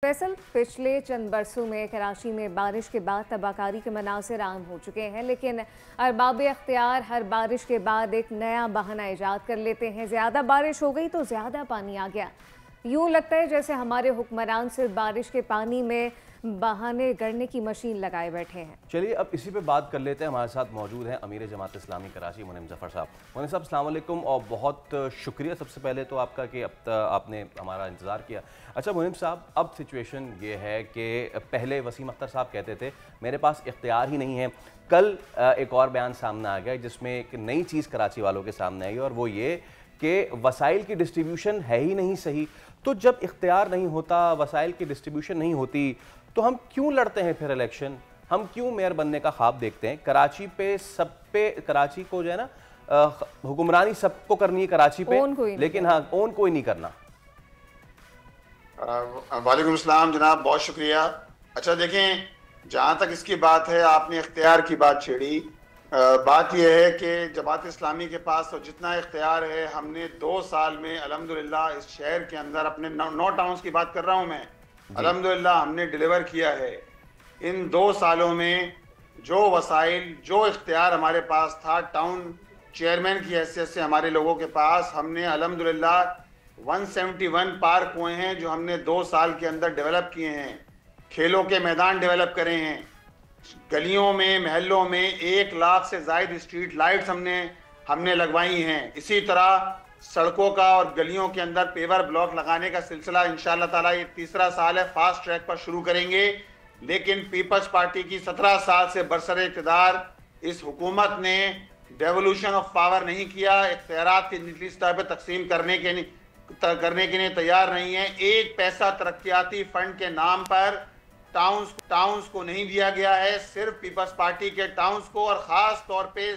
दरअसल पिछले चंद बरसों में कराची में बारिश के बाद तबाहकारी के मनाज़िर आम हो चुके हैं, लेकिन अरबाब इख्तियार हर बारिश के बाद एक नया बहाना ईजाद कर लेते हैं। ज़्यादा बारिश हो गई तो ज़्यादा पानी आ गया। यूँ लगता है जैसे हमारे हुक्मरान सिर्फ बारिश के पानी में बहाने गढ़ने की मशीन लगाए बैठे हैं। चलिए अब इसी पे बात कर लेते हैं। हमारे साथ मौजूद हैं अमीर जमात इस्लामी कराची मुनीम ज़फ़र साहब। मुनीम साहब अस्सलाम वालेकुम और बहुत शुक्रिया सबसे पहले तो आपका कि अब आपने हमारा इंतज़ार किया। अच्छा मुनीम साहब, अब सिचुएशन ये है कि पहले वसीम अख्तर साहब कहते थे मेरे पास इख्तियार ही नहीं है। कल एक और बयान सामने आ गया जिसमें एक नई चीज़ कराची वालों के सामने आई और वो ये कि वसाइल की डिस्ट्रीब्यूशन है ही नहीं सही। तो जब इख्तियार नहीं होता, वसाइल की डिस्ट्रीब्यूशन नहीं होती, तो हम क्यों लड़ते हैं फिर इलेक्शन? हम क्यों मेयर बनने का ख्वाब देखते हैं? कराची पे सब पे, कराची को जो है ना हुक्मरानी सबको करनी है कराची पे, लेकिन हाँ ओन कोई नहीं करना। वालेकुम सलाम जनाब, बहुत शुक्रिया। अच्छा देखें, जहाँ तक इसकी बात है, आपने इख्तियार की बात छेड़ी। बात यह है कि जमात इस्लामी के पास तो जितना इख्तियार है, हमने 2 साल में अल्हम्दुलिल्लाह इस शहर के अंदर अपने 9 टाउन्स की बात कर रहा हूँ मैं, अल्हम्दुलिल्लाह हमने डिलीवर किया है। इन 2 सालों में जो वसाइल, जो इख्तियार हमारे पास था, टाउन चेयरमैन की हैसियत से हमारे लोगों के पास, हमने अल्हम्दुलिल्लाह 171 पार्क हुए हैं जो हमने 2 साल के अंदर डेवलप किए हैं। खेलों के मैदान डेवलप करे हैं। गलियों में, महलों में 1 लाख से ज़ायद स्ट्रीट लाइट्स हमने लगवाई हैं। इसी तरह सड़कों का और गलियों के अंदर पेवर ब्लॉक लगाने का सिलसिला इंशाअल्लाह ताला ये 3रा साल है, फास्ट ट्रैक पर शुरू करेंगे। लेकिन पीपल्स पार्टी की 17 साल से बरसर इक़्तिदार इस हुकूमत ने डेवोल्यूशन ऑफ पावर नहीं किया, इख्तियारात की निचली सतह पर तकसीम करने के लिए तैयार नहीं है। 1 पैसा तरक्याती फंड के नाम पर टाउन्स को नहीं दिया गया है, सिर्फ पीपल्स पार्टी के टाउन्स को, और ख़ास तौर पे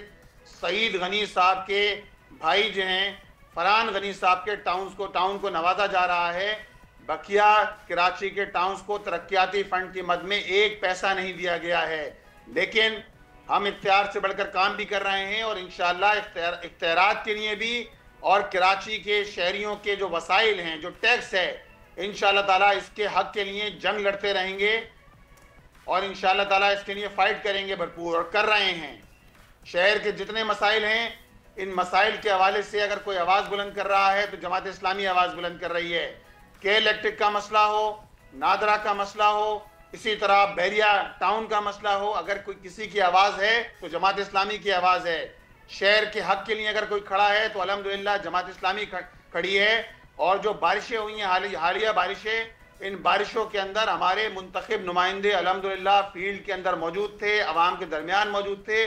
सईद गनी साहब के भाई जो हैं फरहान गनी साहब के टाउन को नवाजा जा रहा है। बकिया कराची के टाउन्स को तरक्याती फंड की मद में 1 पैसा नहीं दिया गया है। लेकिन हम इख्तियार से बढ़कर काम भी कर रहे हैं और इंशाअल्लाह इख्तियारात के लिए भी और कराची के शहरियों के जो वसाइल हैं, जो टैक्स है, इंशाअल्लाह ताला इसके हक के लिए जंग लड़ते रहेंगे और इंशाअल्लाह ताला इसके लिए फाइट करेंगे भरपूर, और कर रहे हैं। शहर के जितने मसाइल हैं, इन मसाइल के हवाले से अगर कोई आवाज़ बुलंद कर रहा है तो जमात इस्लामी आवाज़ बुलंद कर रही है। के इलेक्ट्रिक का मसला हो, नादरा का मसला हो, इसी तरह बहरिया टाउन का मसला हो, अगर कोई किसी की आवाज़ है तो जमात इस्लामी की आवाज़ है। शहर के हक के लिए अगर कोई खड़ा है तो अल्हम्दुलिल्लाह जमात इस्लामी खड़ी है। और जो बारिशें हुई हैं, हालिया बारिशें, इन बारिशों के अंदर हमारे मुंतखब नुमाइंदे अल्हम्दुलिल्लाह फील्ड के अंदर मौजूद थे, अवाम के दरमियान मौजूद थे।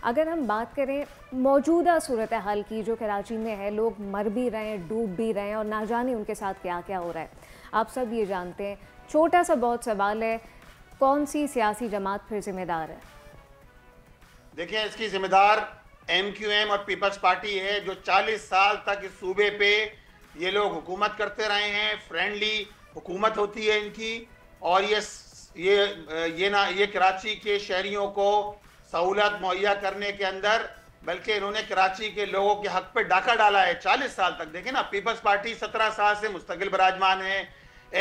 अगर हम बात करें मौजूदा सूरत हाल की जो कराची में है, लोग मर भी रहे हैं, डूब भी रहे हैं और ना जाने उनके साथ क्या क्या हो रहा है, आप सब ये जानते हैं। छोटा सा बहुत सवाल है, कौन सी सियासी जमात फिर जिम्मेदार है? देखिए, इसकी जिम्मेदार MQM और पीपल्स पार्टी है, जो 40 साल तक इस सूबे पे ये लोग हुकूमत करते रहे हैं। फ्रेंडली हुकूमत होती है इनकी, और ये कराची के शहरियों को सहूलत मुहैया करने के अंदर, बल्कि इन्होंने कराची के लोगों के हक पे डाका डाला है 40 साल तक। देखें ना, पीपल्स पार्टी 17 साल से मुस्तकिल बराजमान है।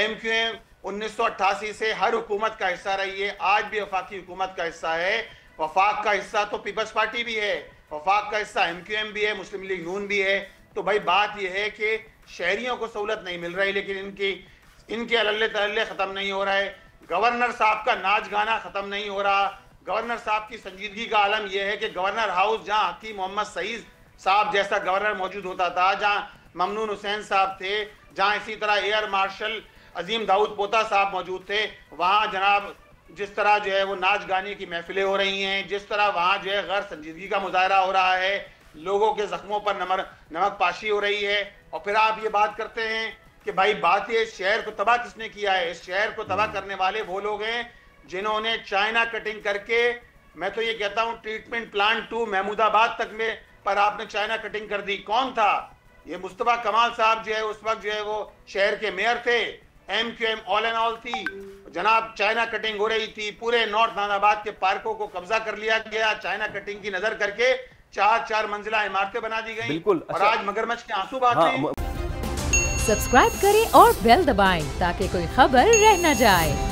MQM 1988 से हर हुकूमत का हिस्सा रही है, आज भी वफाकी हुकूमत का हिस्सा है। वफाक का हिस्सा तो पीपल्स पार्टी भी है, वफाक का हिस्सा MQM भी है, मुस्लिम लीग नून भी है। तो भाई बात यह है कि शहरियों को सहूलत नहीं मिल रही, लेकिन इनके अल्ले तल्ले ख़त्म नहीं हो रहा है। गवर्नर साहब का नाच गाना ख़त्म नहीं हो रहा। गवर्नर साहब की संजीदगी का आलम यह है कि गवर्नर हाउस, जहां हकीम मोहम्मद सईद साहब जैसा गवर्नर मौजूद होता था, जहां ममनून हुसैन साहब थे, जहां इसी तरह एयर मार्शल अजीम दाऊद पोता साहब मौजूद थे, वहां जनाब जिस तरह जो है वो नाच गाने की महफिलें हो रही हैं, जिस तरह वहां जो है गैर संजीदगी का मुजाहरा हो रहा है, लोगों के जख्मों पर नमक पाशी हो रही है। और फिर आप ये बात करते हैं कि भाई बात ये, शहर को तबाह किसने किया है? इस शहर को तबाह करने वाले वो लोग हैं जिन्होंने चाइना कटिंग करके, मैं तो ये कहता हूँ ट्रीटमेंट प्लांट 2 महमूदाबाद तक में पर आपने चाइना कटिंग कर दी। कौन था ये? मुस्तफा कमाल साहब जो है उस वक्त जो है वो शहर के मेयर थे। MQM ऑल एंड ऑल थी जनाब, चाइना कटिंग हो रही थी, पूरे नॉर्थ नानाबाद के पार्कों को कब्जा कर लिया गया, चाइना कटिंग की नजर करके 4 मंजिला इमारतें बना दी गई। बिल्कुल। और आज मगरमच्छ के आंसू बहाते हैं। सब्सक्राइब करें और बेल दबाएं ताकि कोई खबर रह न जाए।